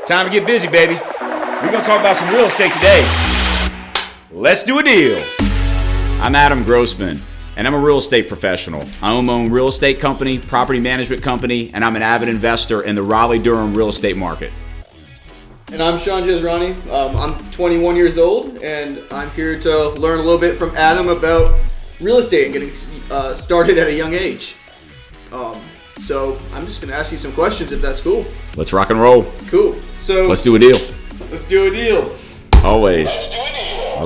Time to get busy, baby. We're going to talk about some real estate today. Let's do a deal. I'm Adam Grossman, and I'm a real estate professional. I own my own real estate company, property management company, and I'm an avid investor in the Raleigh-Durham real estate market. And I'm Sean Jezrani. I'm 21 years old, and I'm here to learn a little bit from Adam about real estate and getting started at a young age. So I'm just going to ask you some questions if that's cool. Let's rock and roll. Cool. So let's do a deal. Let's do a deal. Always. Let's do a deal. I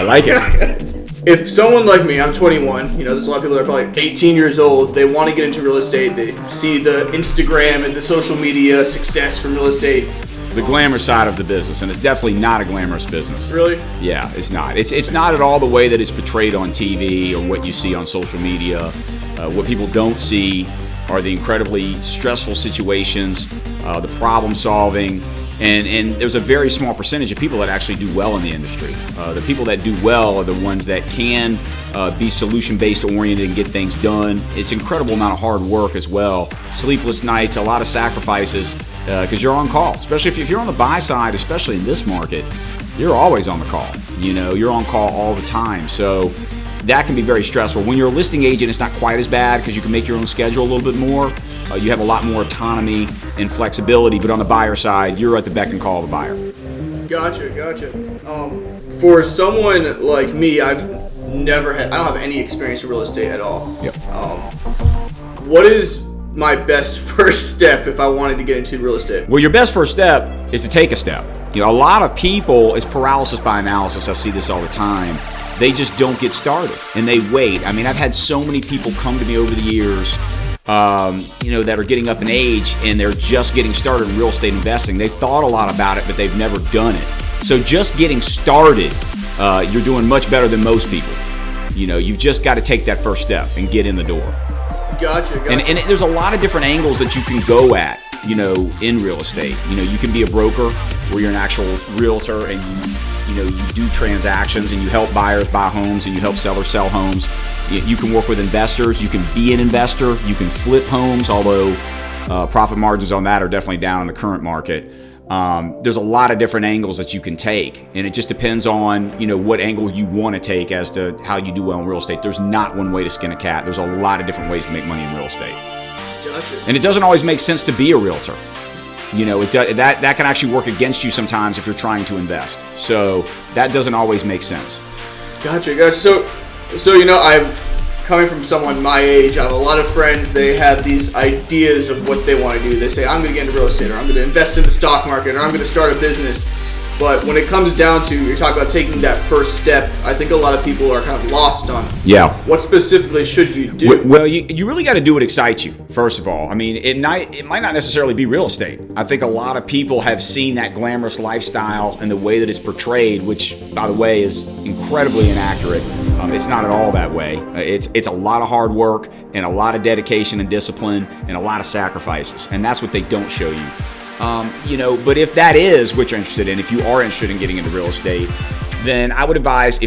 like it. If someone like me, I'm 21, there's a lot of people that are probably 18 years old, they want to get into real estate, they see the Instagram and the social media success from real estate. The glamour side of the business, and it's definitely not a glamorous business. Really? Yeah, it's not. It's not at all the way that it's portrayed on TV or what you see on social media. What people don't see are the incredibly stressful situations, the problem solving, and there's a very small percentage of people that actually do well in the industry. The people that do well are the ones that can be solution-based oriented and get things done. It's an incredible amount of hard work as well. Sleepless nights, a lot of sacrifices, because you're on call. Especially if you're on the buy side, especially in this market, you're always on the call. You're on call all the time. So that can be very stressful. When you're a listing agent, it's not quite as bad because you can make your own schedule a little bit more. You have a lot more autonomy and flexibility, but on the buyer side, you're at the beck and call of the buyer. Gotcha. For someone like me, I don't have any experience in real estate at all. Yep. What is my best first step if I wanted to get into real estate? Well, your best first step is to take a step. A lot of people, it's paralysis by analysis. I see this all the time. They just don't get started and they wait. I've had so many people come to me over the years, that are getting up in age and they're just getting started in real estate investing. They've thought a lot about it, but they've never done it. So just getting started, you're doing much better than most people. You've just got to take that first step and get in the door. Gotcha. And there's a lot of different angles that you can go at, in real estate. You can be a broker where you're an actual realtor and you do transactions and you help buyers buy homes and you help sellers sell homes. You can work with investors. You can be an investor. You can flip homes, although profit margins on that are definitely down in the current market. There's a lot of different angles that you can take, and it just depends on what angle you want to take as to how you do well in real estate. There's not one way to skin a cat. There's a lot of different ways to make money in real estate. Gotcha. And it doesn't always make sense to be a realtor. That can actually work against you sometimes if you're trying to invest. So that doesn't always make sense. Gotcha. So I'm coming from someone my age. I have a lot of friends. They have these ideas of what they want to do. They say, I'm going to get into real estate, or I'm going to invest in the stock market, or I'm going to start a business. But when it comes down to, you're talking about taking that first step, I think a lot of people are kind of lost on what specifically should you do? Well, you really got to do what excites you, first of all. It might not necessarily be real estate. I think a lot of people have seen that glamorous lifestyle and the way that it's portrayed, which, by the way, is incredibly inaccurate. It's not at all that way. It's a lot of hard work and a lot of dedication and discipline and a lot of sacrifices, and that's what they don't show you. But if that is what you're interested in, if you are interested in getting into real estate, then I would advise,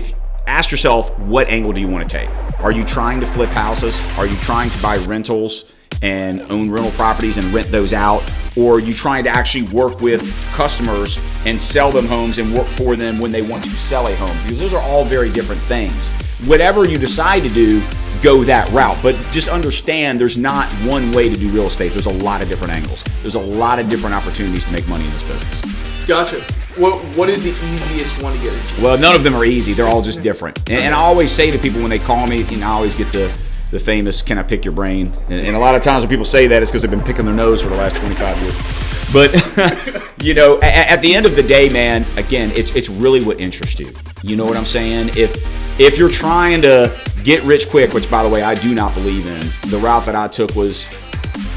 ask yourself, what angle do you want to take? Are you trying to flip houses? Are you trying to buy rentals and own rental properties and rent those out? Or are you trying to actually work with customers and sell them homes and work for them when they want to sell a home? Because those are all very different things. Whatever you decide to do, go that route. But just understand there's not one way to do real estate. There's a lot of different angles. There's a lot of different opportunities to make money in this business. Gotcha. What is the easiest one to get into? Well, none of them are easy. They're all just different. And I always say to people when they call me, I always get the famous, can I pick your brain? And a lot of times when people say that, it's because they've been picking their nose for the last 25 years. But, at the end of the day, man, again, it's really what interests you. You know what I'm saying? If you're trying to get rich quick, which, by the way, I do not believe in, the route that I took was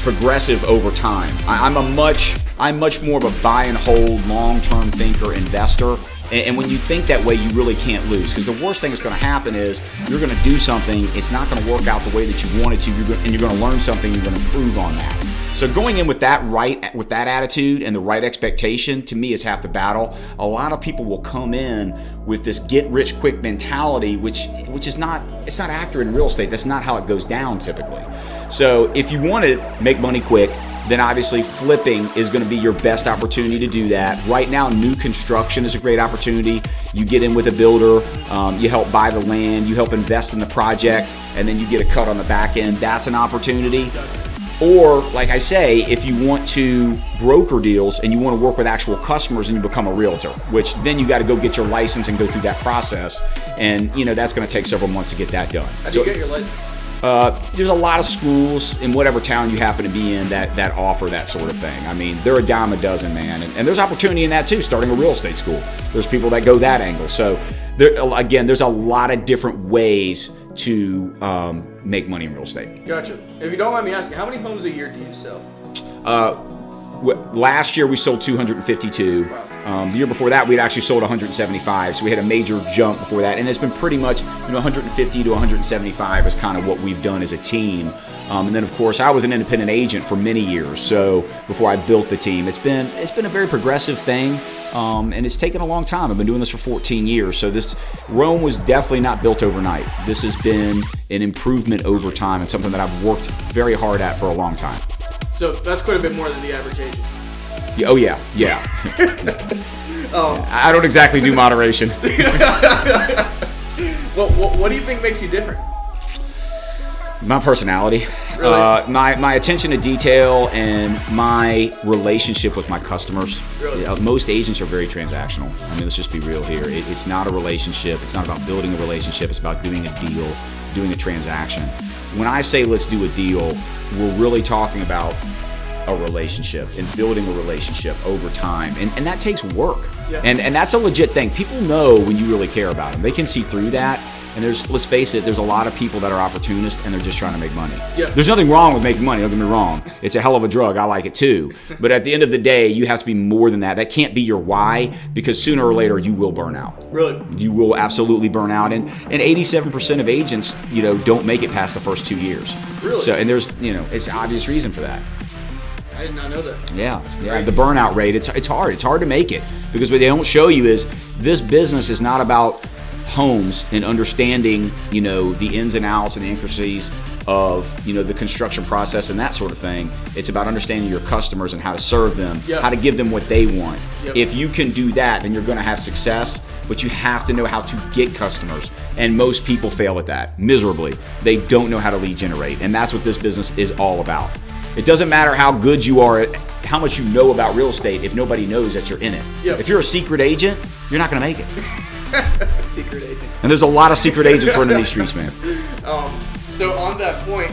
progressive over time. I'm much more of a buy and hold, long-term thinker, investor. And when you think that way, you really can't lose. Because the worst thing that's going to happen is you're going to do something, it's not going to work out the way that you want it to, and you're going to learn something, you're going to improve on that. So going in with that attitude and the right expectation, to me, is half the battle. A lot of people will come in with this get-rich-quick mentality, which is not accurate in real estate. That's not how it goes down typically. So if you want to make money quick, then obviously flipping is going to be your best opportunity to do that. Right now, new construction is a great opportunity. You get in with a builder, you help buy the land, you help invest in the project, and then you get a cut on the back end. That's an opportunity. Or, like I say, if you want to broker deals and you want to work with actual customers and you become a realtor, which then you got to go get your license and go through that process. And, that's going to take several months to get that done. How do you get your license? There's a lot of schools in whatever town you happen to be in that offer that sort of thing. I mean, they're a dime a dozen, man. And there's opportunity in that too, starting a real estate school. There's people that go that angle. So, there's a lot of different ways to make money in real estate. Gotcha. If you don't mind me asking, how many homes a year do you sell? Last year we sold 252. Wow. The year before that we'd actually sold 175. So we had a major jump before that, and it's been pretty much 150 to 175 is kind of what we've done as a team. And then of course I was an independent agent for many years. So before I built the team, it's been a very progressive thing, and it's taken a long time. I've been doing this for 14 years. So Rome was definitely not built overnight. This has been an improvement over time and something that I've worked very hard at for a long time. So that's quite a bit more than the average agent. Yeah, oh yeah. I don't exactly do moderation. Well, what do you think makes you different? My personality, Really? my attention to detail, and my relationship with my customers. Really? Most agents are very transactional. I mean, let's just be real here. It's not a relationship. It's not about building a relationship. It's about doing a deal, doing a transaction. When I say let's do a deal, we're really talking about a relationship and building a relationship over time. And that takes work. Yeah. And that's a legit thing. People know when you really care about them. They can see through that. And let's face it, there's a lot of people that are opportunists and they're just trying to make money. Yeah. There's nothing wrong with making money, don't get me wrong. It's a hell of a drug. I like it too. But at the end of the day, you have to be more than that. That can't be your why, because sooner or later you will burn out. Really? You will absolutely burn out. And 87% of agents, don't make it past the first 2 years. Really? So, and there's, it's an obvious reason for that. I did not know that. Yeah, crazy. the burnout rate, it's hard. It's hard to make it, because what they don't show you is this business is not about homes and understanding, the ins and outs and the intricacies of, the construction process and that sort of thing. It's about understanding your customers and how to serve them, Yep. how to give them what they want. Yep. If you can do that, then you're going to have success, but you have to know how to get customers. And most people fail at that miserably. They don't know how to lead generate. And that's what this business is all about. It doesn't matter how good you are, how much you know about real estate, if nobody knows that you're in it. Yep. If you're a secret agent, you're not going to make it. Secret agent. And there's a lot of secret agents running these streets, man. So on that point,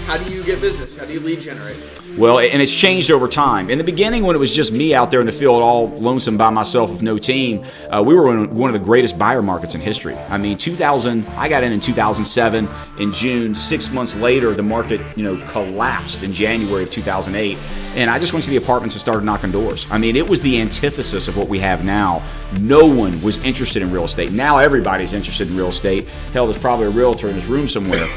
how do you get business? How do you lead generate? Well, and it's changed over time. In the beginning, when it was just me out there in the field, all lonesome by myself with no team, we were in one of the greatest buyer markets in history. I mean, I got in 2007. In June, 6 months later, the market, collapsed in January of 2008. And I just went to the apartments and started knocking doors. I mean, it was the antithesis of what we have now. No one was interested in real estate. Now everybody's interested in real estate. Hell, there's probably a realtor in this room somewhere.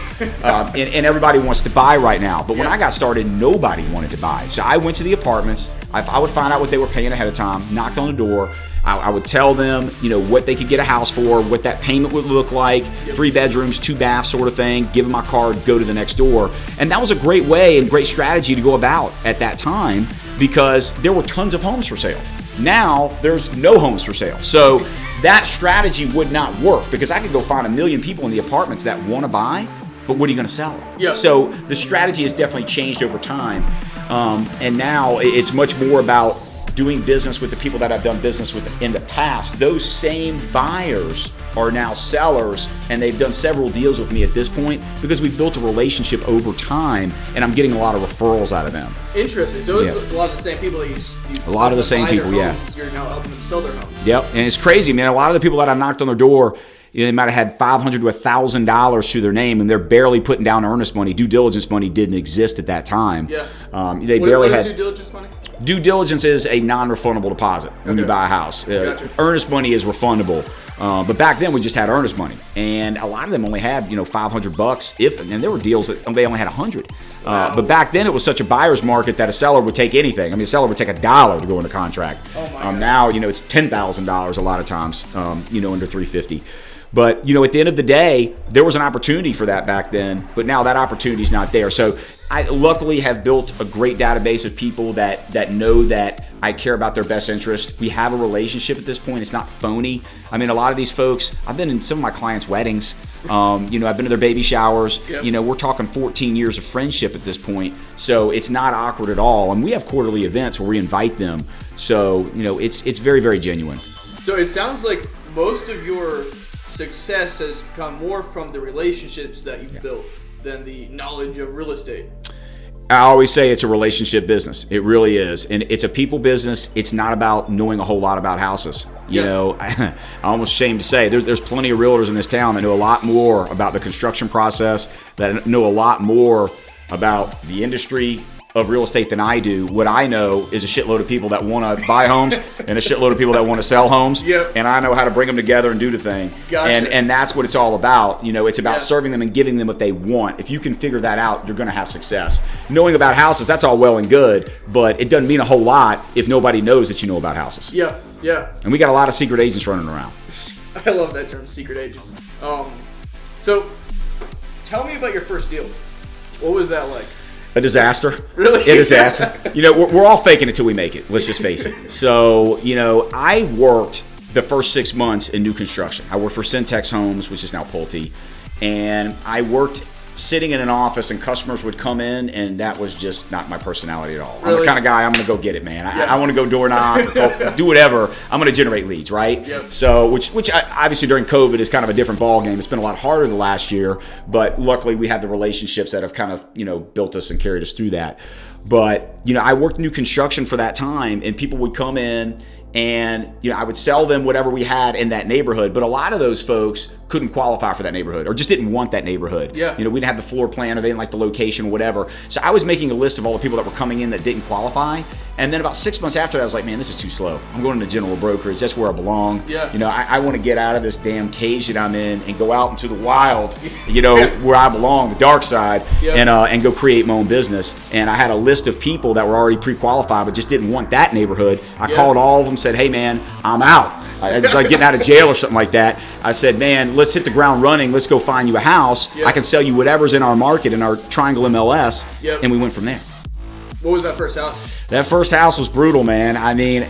And everybody wants to buy right now. But when I got started, nobody wanted to buy. So I went to the apartments. I would find out what they were paying ahead of time, knocked on the door. I would tell them, what they could get a house for, what that payment would look like, 3 bedrooms, 2 baths sort of thing, give them my card, go to the next door. And that was a great way and great strategy to go about at that time, because there were tons of homes for sale. Now there's no homes for sale. So that strategy would not work, because I could go find 1 million people in the apartments that want to buy, but what are you going to sell? Yeah. So the strategy has definitely changed over time. And now it's much more about doing business with the people that I've done business with in the past. Those same buyers are now sellers, and they've done several deals with me at this point, because we've built a relationship over time, and I'm getting a lot of referrals out of them. Interesting. So it's a lot of the same people that you A lot of the same buy their people, yeah. homes, you're now helping them sell their homes. Yep, and it's crazy, man. A lot of the people that I knocked on their door, they might have had $500 to $1,000 to their name, and they're barely putting down earnest money. Due diligence money didn't exist at that time. Yeah. They What barely is had. due diligence money? Due diligence is a non-refundable deposit when you Okay. buy a house. Gotcha. Earnest money is refundable, but back then we just had earnest money, and a lot of them only had $500. And there were deals that they only had 100. Wow. But back then it was such a buyer's market that a seller would take anything. I mean, a seller would take $1 to go into contract. Oh my God. Now it's $10,000 a lot of times. Under $350. But, you know, at the end of the day, there was an opportunity for that back then, but now that opportunity is not there. So I luckily have built a great database of people that know that I care about their best interest. We have a relationship at this point. It's not phony. I mean, a lot of these folks, I've been in some of my clients' weddings. You know, I've been to their baby showers. Yep. You know, we're talking 14 years of friendship at this point. So it's not awkward at all. And we have quarterly events where we invite them. So, you know, it's very, very genuine. So it sounds like most of your success has come more from the relationships that you've built than the knowledge of real estate. I always say it's a relationship business. It really is. And it's a people business. It's not about knowing a whole lot about houses. You know, I'm almost ashamed to say there's plenty of realtors in this town that know a lot more about the construction process, that know a lot more about the industry of real estate than I do. What I know is a shitload of people that want to buy homes and a shitload of people that want to sell homes. Yep. And I know how to bring them together and do the thing. Gotcha. And that's what it's all about. You know, it's about serving them and giving them what they want. If you can figure that out, you're going to have success. Knowing about houses, that's all well and good, but it doesn't mean a whole lot if nobody knows that you know about houses. Yeah, yeah. And we got a lot of secret agents running around. I love that term, secret agents. So tell me about your first deal. What was that like? A disaster. Really? A disaster. You know, we're all faking it till we make it. Let's just face it. So, you know, I worked the first 6 months in new construction. I worked for Syntex Homes, which is now Pulte. And I worked sitting in an office and customers would come in, and that was just not my personality at all. Really? I'm the kind of guy, I'm going to go get it, man. Yeah. I want to go door knock, or do whatever. I'm going to generate leads, right? Yep. So, which obviously during COVID is kind of a different ball game. It's been a lot harder the last year, but luckily we have the relationships that have kind of, you know, built us and carried us through that. But, you know, I worked new construction for that time, and people would come in and, you know, I would sell them whatever we had in that neighborhood. But a lot of those folks couldn't qualify for that neighborhood or just didn't want that neighborhood. Yeah. You know, we didn't have the floor plan or they didn't like the location or whatever. So I was making a list of all the people that were coming in that didn't qualify. And then about 6 months after that, I was like, man, this is too slow. I'm going to general brokerage. That's where I belong. Yeah. You know, I want to get out of this damn cage that I'm in and go out into the wild, you know, where I belong, the dark side, and go create my own business. And I had a list of people that were already pre-qualified but just didn't want that neighborhood. I called all of them, said, hey, man, I'm out. I just like getting out of jail or something like that. I said, man, let's hit the ground running. Let's go find you a house. I can sell you whatever's in our market, in our Triangle MLS. And we went from there. What was that first house? That first house was brutal, man. I mean,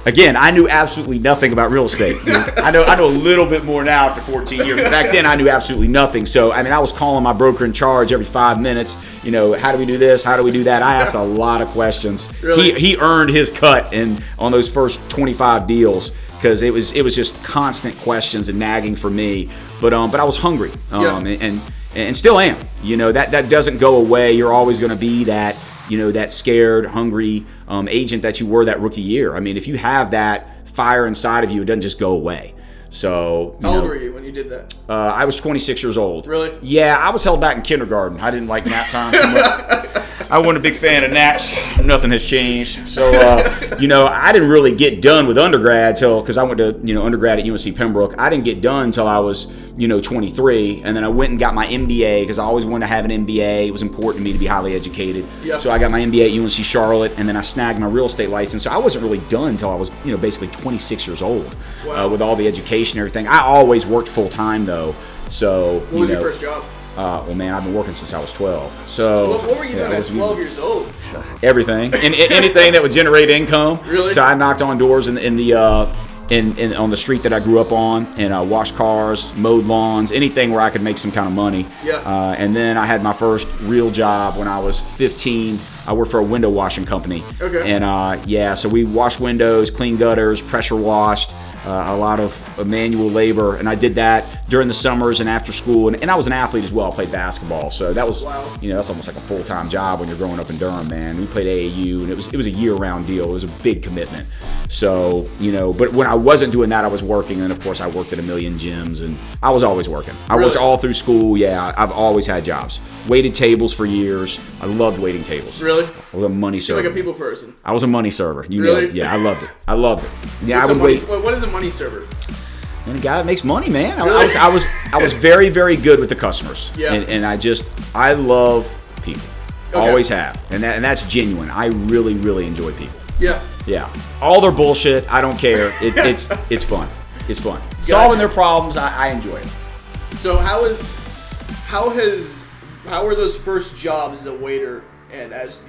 again, I knew absolutely nothing about real estate. I know a little bit more now after 14 years. But back then, I knew absolutely nothing. So, I mean, I was calling my broker in charge every 5 minutes. You know, how do we do this? How do we do that? I asked a lot of questions. Really? He earned his cut on those first 25 deals because it was just constant questions and nagging for me. But I was hungry, and still am. You know, that doesn't go away. You're always going to be that. You know, that scared, hungry agent that you were that rookie year. I mean, if you have that fire inside of you, it doesn't just go away. So, how old were you when you did that? I was 26 years old. Really? Yeah, I was held back in kindergarten. I didn't like nap time too much. I wasn't a big fan of naps. Nothing has changed. So, you know, I didn't really get done with undergrad because I went to, you know, undergrad at UNC Pembroke. I didn't get done until I was, you know, 23. And then I went and got my MBA because I always wanted to have an MBA. It was important to me to be highly educated. Yep. So I got my MBA at UNC Charlotte, and then I snagged my real estate license. So I wasn't really done until I was, you know, basically 26 years old. Wow. With all the education and everything. I always worked full time though. So, what was your first job? Well, man, I've been working since I was 12. So what were you doing at 12 years old? Everything and anything that would generate income. Really? So I knocked on doors on the street that I grew up on, and washed cars, mowed lawns, anything where I could make some kind of money. Yeah. And then I had my first real job when I was 15. I worked for a window washing company. Okay. And so we washed windows, cleaned gutters, pressure washed. A lot of manual labor, and I did that during the summers and after school, and I was an athlete as well. I played basketball, so that was, you know, that's almost like a full-time job when you're growing up in Durham, man. We played AAU, and it was a year-round deal. It was a big commitment. So, you know, but when I wasn't doing that, I was working, and of course I worked at a million gyms, and I was always working. I worked all through school. Yeah, I've always had jobs. Waited tables for years. I loved waiting tables. Really? I was a money server. You're like a people person. I was a money server. You really? know, yeah, I loved it. I loved it. Yeah, What's I would wait. What is a money server? And a guy that makes money, man. Really? I was very, very good with the customers. Yeah. And I love people. Okay. Always have. And that's genuine. I really, really enjoy people. Yeah. Yeah. All their bullshit, I don't care. It's fun. is fun. Solving their problems, I enjoy it. So how were those first jobs as a waiter and as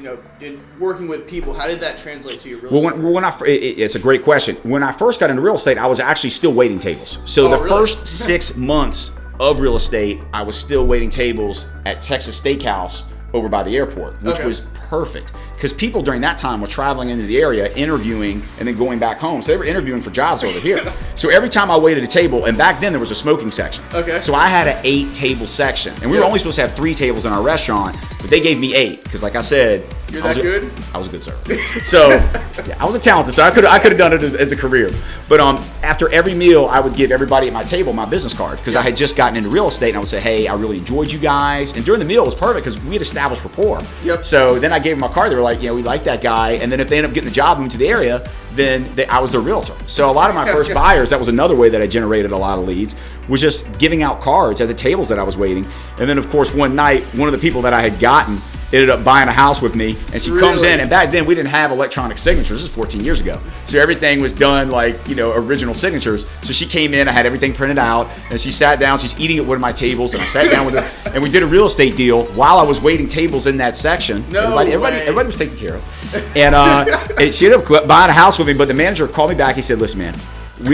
working with people? How did that translate to your real estate? It's a great question. When I first got into real estate, I was actually still waiting tables. So first 6 months of real estate, I was still waiting tables at Texas Steakhouse over by the airport, which was perfect because people during that time were traveling into the area, interviewing, and then going back home. So they were interviewing for jobs over here. So every time I waited a table, and back then there was a smoking section. So I had an 8-table section, and we were only supposed to have 3 tables in our restaurant, but they gave me 8 because, like I said, you're that good. I was a good server. So yeah, I was a talented, so I could have done it as a career. But after every meal, I would give everybody at my table my business card because I had just gotten into real estate, and I would say, hey, I really enjoyed you guys. And during the meal, it was perfect because we had established rapport. So then I gave them my card. They were like, we like that guy. And then if they end up getting the job moving to the area, then I was their realtor. So a lot of my first buyers, that was another way that I generated a lot of leads, was just giving out cards at the tables that I was waiting. And then, of course, one night, one of the people that I had gotten ended up buying a house with me, and she comes in, and back then we didn't have electronic signatures. This is 14 years ago. So everything was done like, original signatures. So she came in, I had everything printed out, and she sat down, she's eating at one of my tables, and I sat down with her, and we did a real estate deal while I was waiting tables in that section. Everybody was taken care of. And she ended up buying a house with me, but the manager called me back. He said, listen, man,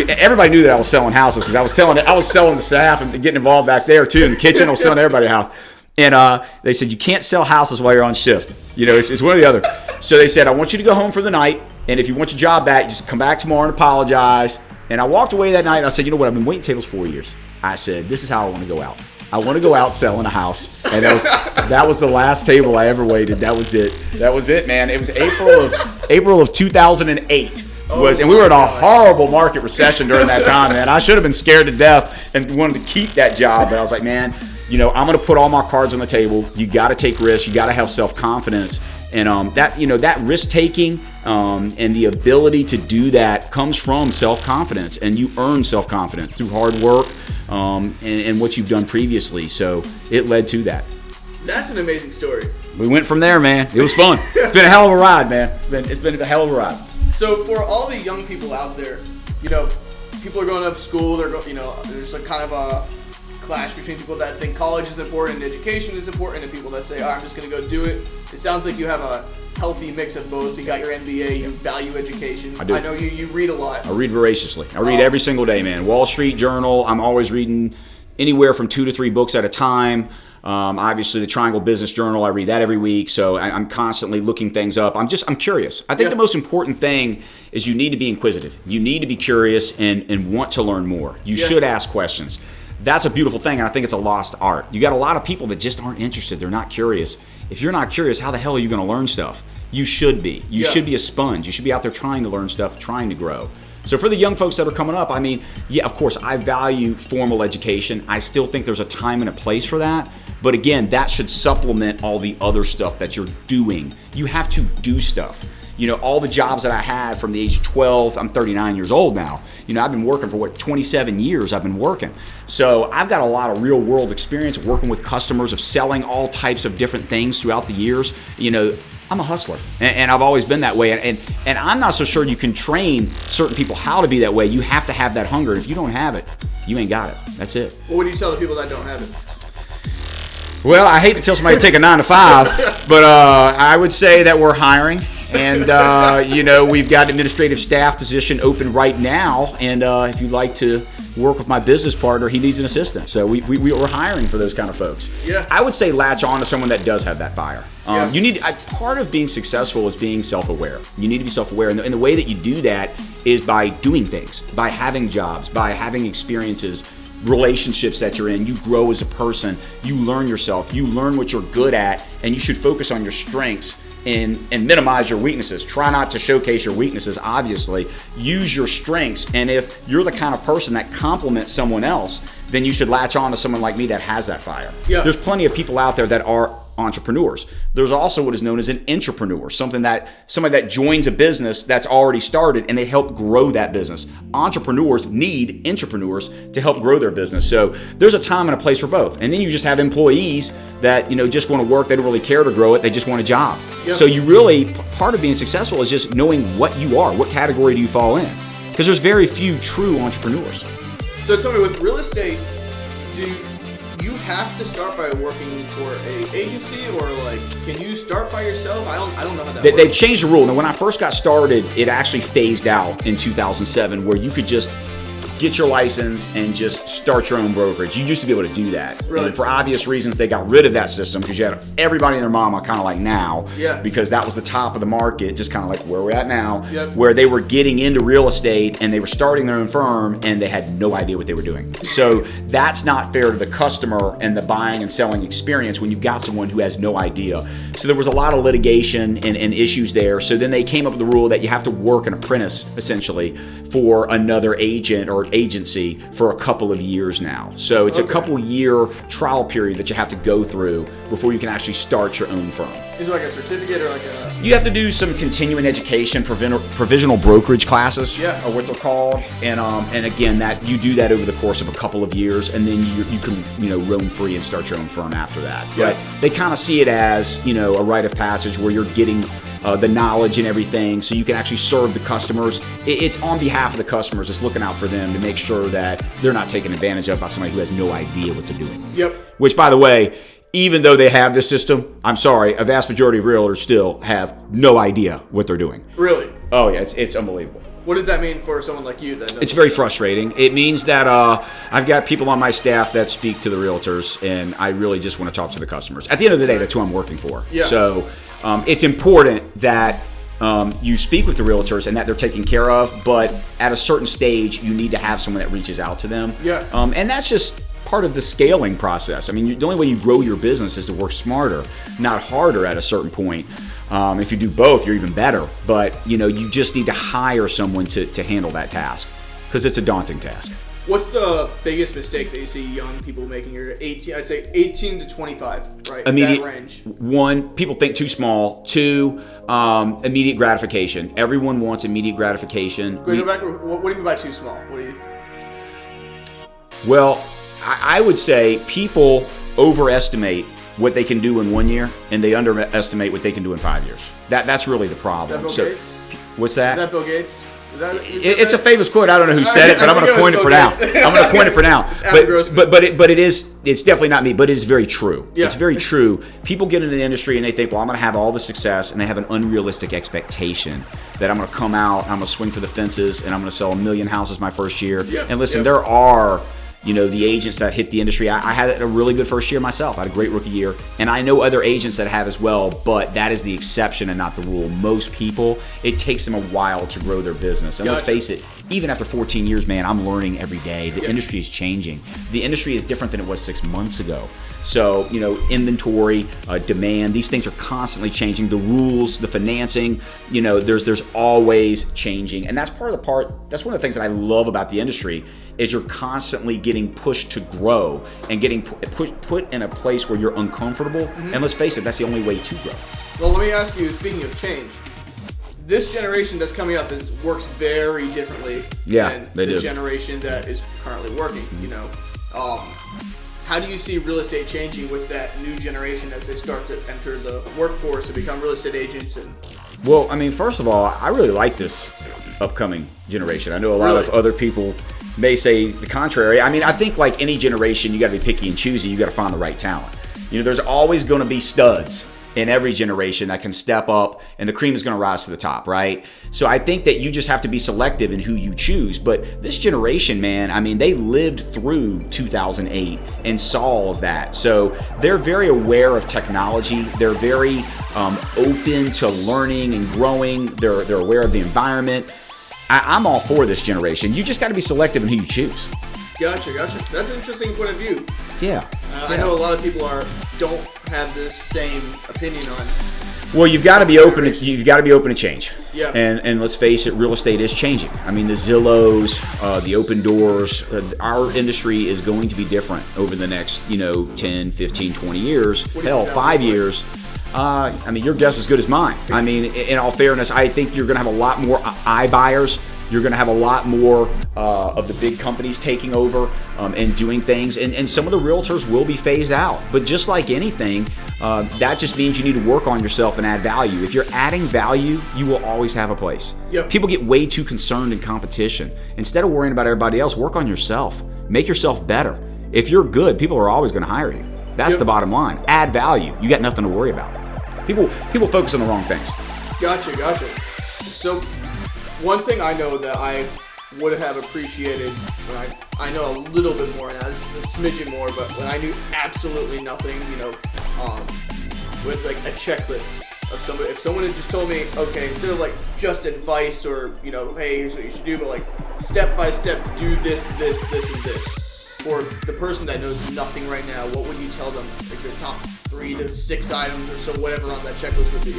everybody knew that I was selling houses because I was selling the staff and getting involved back there too in the kitchen. I was selling everybody a house. And they said, you can't sell houses while you're on shift. It's one or the other. So they said, I want you to go home for the night. And if you want your job back, just come back tomorrow and apologize. And I walked away that night and I said, you know what? I've been waiting tables 4 years. I said, this is how I want to go out. I want to go out selling a house. And that was the last table I ever waited. That was it. That was it, man. It was April of 2008. And we were in a horrible market recession during that time, man. I should have been scared to death and wanted to keep that job. But I was like, man, I'm going to put all my cards on the table. You got to take risks. You got to have self-confidence. And that risk-taking and the ability to do that comes from self-confidence. And you earn self-confidence through hard work and what you've done previously. So it led to that. That's an amazing story. We went from there, man. It was fun. It's been a hell of a ride, man. It's been a hell of a ride. So for all the young people out there, people are going up to school. There's a kind of a clash between people that think college is important and education is important, and people that say, I'm just going to go do it. It sounds like you have a healthy mix of both. You got your MBA, you value education. I do. I know you read a lot. I read voraciously. I read every single day, man. Wall Street Journal. I'm always reading anywhere from 2 to 3 books at a time. Obviously, the Triangle Business Journal, I read that every week, so I'm constantly looking things up. I'm curious. I think the most important thing is you need to be inquisitive. You need to be curious and want to learn more. You should ask questions. That's a beautiful thing, and I think it's a lost art. You got a lot of people that just aren't interested. They're not curious. If you're not curious, how the hell are you going to learn stuff? You should be. You should be a sponge. You should be out there trying to learn stuff, trying to grow. So for the young folks that are coming up, of course, I value formal education. I still think there's a time and a place for that. But again, that should supplement all the other stuff that you're doing. You have to do stuff. All the jobs that I had from the age of 12, I'm 39 years old now. I've been working for 27 years I've been working. So I've got a lot of real world experience working with customers, of selling all types of different things throughout the years. I'm a hustler, and I've always been that way. And I'm not so sure you can train certain people how to be that way. You have to have that hunger. If you don't have it, you ain't got it. That's it. What would you tell the people that don't have it? Well, I hate to tell somebody to take a 9 to 5, but I would say that we're hiring. And, we've got an administrative staff position open right now. And if you'd like to work with my business partner, he needs an assistant. So we're hiring for those kind of folks. Yeah. I would say latch on to someone that does have that fire. Part of being successful is being self-aware. You need to be self-aware. And the way that you do that is by doing things, by having jobs, by having experiences, relationships that you're in. You grow as a person. You learn yourself. You learn what you're good at. And you should focus on your strengths and minimize your weaknesses. Try not to showcase your weaknesses, obviously. Use your strengths, and if you're the kind of person that compliments someone else, then you should latch on to someone like me that has that fire. Yeah. There's plenty of people out there that are entrepreneurs. There's also what is known as an intrapreneur, somebody that joins a business that's already started and they help grow that business. Entrepreneurs need intrapreneurs to help grow their business. So there's a time and a place for both. And then you just have employees that just want to work. They don't really care to grow it. They just want a job. Yep. So you really, part of being successful is just knowing what you are. What category do you fall in? because there's very few true entrepreneurs. So tell me, with real estate, do you have to start by working for a agency, or like, can you start by yourself? I don't know how that works. They've changed the rule. Now, when I first got started, it actually phased out in 2007, where you could just get your license and just start your own brokerage. You used to be able to do that. Really? And for obvious reasons, they got rid of that system because you had everybody and their mama kind of like now. Yeah. Because that was the top of the market, just kind of like where we're at now, Yep. where they were getting into real estate and they were starting their own firm and they had no idea what they were doing. So that's not fair to the customer and the buying and selling experience when you've got someone who has no idea. So there was a lot of litigation and issues there. So then they came up with the rule that you have to work an apprentice, essentially, for another agent or agency for a couple of years now. So it's a couple year trial period that you have to go through before you can actually start your own firm. Is it like a certificate or like a... You have to do some continuing education, provisional brokerage classes, Yeah. are what they're called, and again, that you do that over the course of a couple of years, and then you can roam free and start your own firm after that. Yeah. But they kind of see it as a rite of passage where you're getting the knowledge and everything, so you can actually serve the customers. It's on behalf of the customers. It's looking out for them to make sure that they're not taken advantage of by somebody who has no idea what they're doing. Yep. Which, by the way, even though they have this system, I'm sorry, a vast majority of realtors still have no idea what they're doing. Really? Oh yeah, it's unbelievable. What does that mean for someone like you then? It's very frustrating. It means that I've got people on my staff that speak to the realtors, and I really just want to talk to the customers. At the end of the day, that's who I'm working for. Yeah. So it's important that you speak with the realtors and that they're taken care of, but at a certain stage, you need to have someone that reaches out to them. Yeah. And that's just part of the scaling process. I mean, the only way you grow your business is to work smarter, not harder at a certain point. If you do both, you're even better. But, you just need to hire someone to handle that task because it's a daunting task. What's the biggest mistake that you see young people making? You're 18, I'd say 18 to 25, right? Immediate, that range. One, people think too small. Two, immediate gratification. Everyone wants immediate gratification. Go back. What do you mean by too small? What do you... Well, I would say people overestimate what they can do in 1 year, and they underestimate what they can do in 5 years. That's really the problem. Is that Bill Gates? What's that? Is that Bill Gates? It's a famous quote. I don't know who said it, but I'm going to coin it for now. I'm going to coin it for now. But it's definitely not me. But it is very true. Yeah. It's very true. People get into the industry and they think, well, I'm going to have all the success, and they have an unrealistic expectation that I'm going to come out, I'm going to swing for the fences, and I'm going to sell 1 million houses my first year. Yeah. And listen, Yeah. there are the agents that hit the industry. I had a really good first year myself. I had a great rookie year. And I know other agents that have as well, but that is the exception and not the rule. Most people, it takes them a while to grow their business. And let's face it, even after 14 years, man, I'm learning every day. The industry is changing. The industry is different than it was 6 months ago. So, inventory, demand, these things are constantly changing. The rules, the financing, there's always changing. And that's that's one of the things that I love about the industry is you're constantly getting pushed to grow and getting put in a place where you're uncomfortable. Mm-hmm. And let's face it, that's the only way to grow. Well, let me ask you, speaking of change, this generation that's coming up works very differently than the generation that is currently working, How do you see real estate changing with that new generation as they start to enter the workforce to become real estate agents? Well, I mean, first of all, I really like this upcoming generation. I know a lot of other people may say the contrary. I mean, I think like any generation, you got to be picky and choosy. You got to find the right talent. There's always going to be studs in every generation that can step up, and the cream is going to rise to the top, right? So I think that you just have to be selective in who you choose. But this generation, man, I mean, they lived through 2008 and saw all of that. So they're very aware of technology. They're very open to learning and growing. They're aware of the environment. I'm all for this generation. You just got to be selective in who you choose. Gotcha. That's an interesting point of view. Yeah. I know a lot of people don't have this same opinion on. Well, you've got to be open. You've got to be open to change. Yeah. And let's face it, real estate is changing. I mean, the Zillows, the Open Doors. Our industry is going to be different over the next 10, 15, 20 years. Hell, 5 years. I mean, your guess is as good as mine. I mean, in all fairness, I think you're going to have a lot more iBuyers You're going to have a lot more of the big companies taking over and doing things, and some of the realtors will be phased out. But just like anything, that just means you need to work on yourself and add value. If you're adding value, you will always have a place. Yep. People get way too concerned in competition. Instead of worrying about everybody else, work on yourself. Make yourself better. If you're good, people are always going to hire you. That's the bottom line. Add value. You got nothing to worry about. People focus on the wrong things. Gotcha. So, one thing I know that I would have appreciated when I know a little bit more now, just a smidgen more, but when I knew absolutely nothing, with like a checklist of somebody, if someone had just told me, okay, instead of like just advice or, hey, here's what you should do, but like step by step, do this, and this. For the person that knows nothing right now, what would you tell them? Like their top 3 to 6 items or so, whatever on that checklist would be,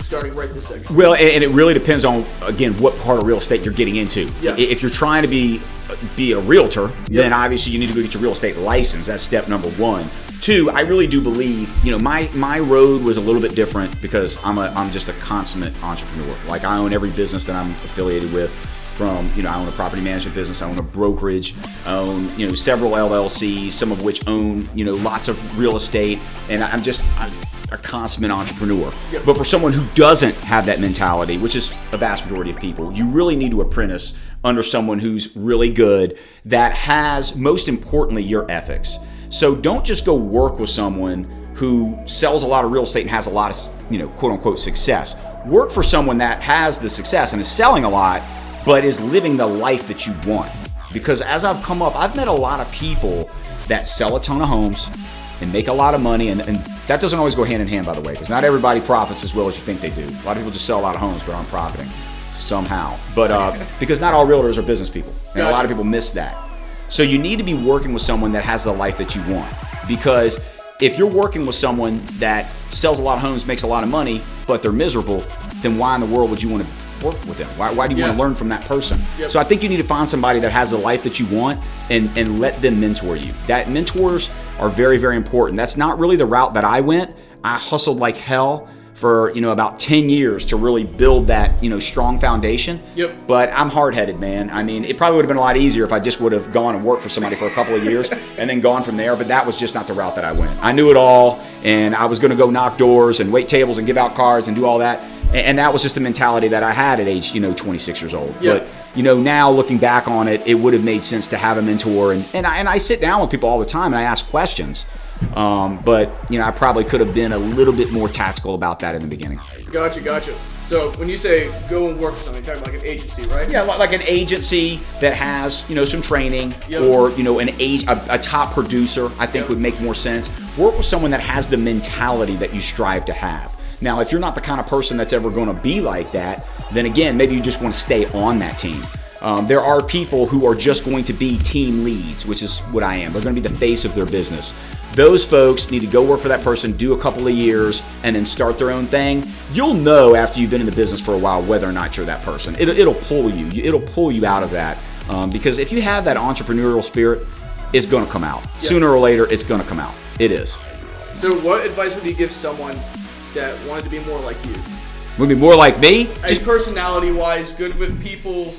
starting right this second. Well, and it really depends on, again, what part of real estate you're getting into. Yeah. If you're trying to be a realtor, then obviously you need to go get your real estate license. That's step number 1. 2, I really do believe, my road was a little bit different because I'm just a consummate entrepreneur. Like I own every business that I'm affiliated with. From, I own a property management business, I own a brokerage, I own, several LLCs, some of which own, lots of real estate, and I'm a consummate entrepreneur. Yep. But for someone who doesn't have that mentality, which is a vast majority of people, you really need to apprentice under someone who's really good, that has, most importantly, your ethics. So don't just go work with someone who sells a lot of real estate and has a lot of, quote unquote success. Work for someone that has the success and is selling a lot, but is living the life that you want. Because as I've come up, I've met a lot of people that sell a ton of homes and make a lot of money, and that doesn't always go hand in hand, by the way, because not everybody profits as well as you think they do. A lot of people just sell a lot of homes but aren't profiting somehow. But because not all realtors are business people, and a lot of people miss that. So you need to be working with someone that has the life that you want. Because if you're working with someone that sells a lot of homes, makes a lot of money, but they're miserable, then why in the world would you want to work with them? Why do you want to learn from that person? Yep. So I think you need to find somebody that has the life that you want and let them mentor you. That mentors are very, very important. That's not really the route that I went. I hustled like hell for about 10 years to really build that strong foundation. Yep. But I'm hard-headed, man. I mean, it probably would have been a lot easier if I just would have gone and worked for somebody for a couple of years and then gone from there, but that was just not the route that I went. I knew it all, and I was going to go knock doors and wait tables and give out cards and do all that. And that was just the mentality that I had at age, 26 years old. Yeah. But, now looking back on it, it would have made sense to have a mentor. And I sit down with people all the time and I ask questions. But, I probably could have been a little bit more tactical about that in the beginning. Gotcha. So when you say go and work for something, you're talking like an agency, right? Yeah, like an agency that has, some training, Yep. or, a top producer, I think would make more sense. Work with someone that has the mentality that you strive to have. Now, if you're not the kind of person that's ever going to be like that, then again, maybe you just want to stay on that team. There are people who are just going to be team leads, which is what I am. They're going to be the face of their business. Those folks need to go work for that person, do a couple of years, and then start their own thing. You'll know after you've been in the business for a while whether or not you're that person. It'll pull you. It'll pull you out of that. Because if you have that entrepreneurial spirit, it's going to come out. Yep. Sooner or later, it's going to come out. It is. So what advice would you give someone that wanted to be more like you? Would be more like me? Just personality-wise, good with people,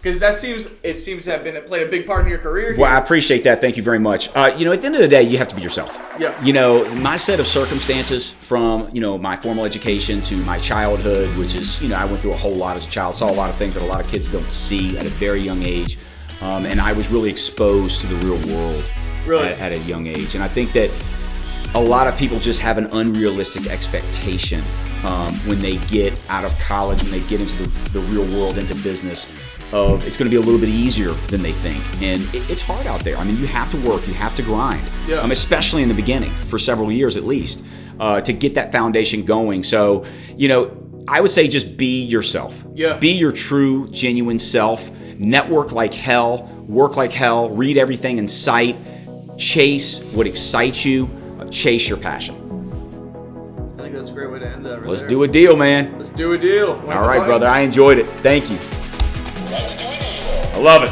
because it seems to have played a big part in your career. Well, I appreciate that. Thank you very much. At the end of the day, you have to be yourself. Yeah. My set of circumstances from, my formal education to my childhood, which is, I went through a whole lot as a child, saw a lot of things that a lot of kids don't see at a very young age. And I was really exposed to the real world at a young age. And I think that a lot of people just have an unrealistic expectation when they get out of college, when they get into the real world, into business, of it's going to be a little bit easier than they think. And it's hard out there. I mean, you have to work, you have to grind, especially in the beginning, for several years at least, to get that foundation going. So, I would say just be yourself. Yeah. Be your true, genuine self. Network like hell, work like hell, read everything in sight, chase what excites you, chase your passion. I think that's a great way to end that. Let's do a deal, man. Let's do a deal. All right, brother. I enjoyed it. Thank you. I love it.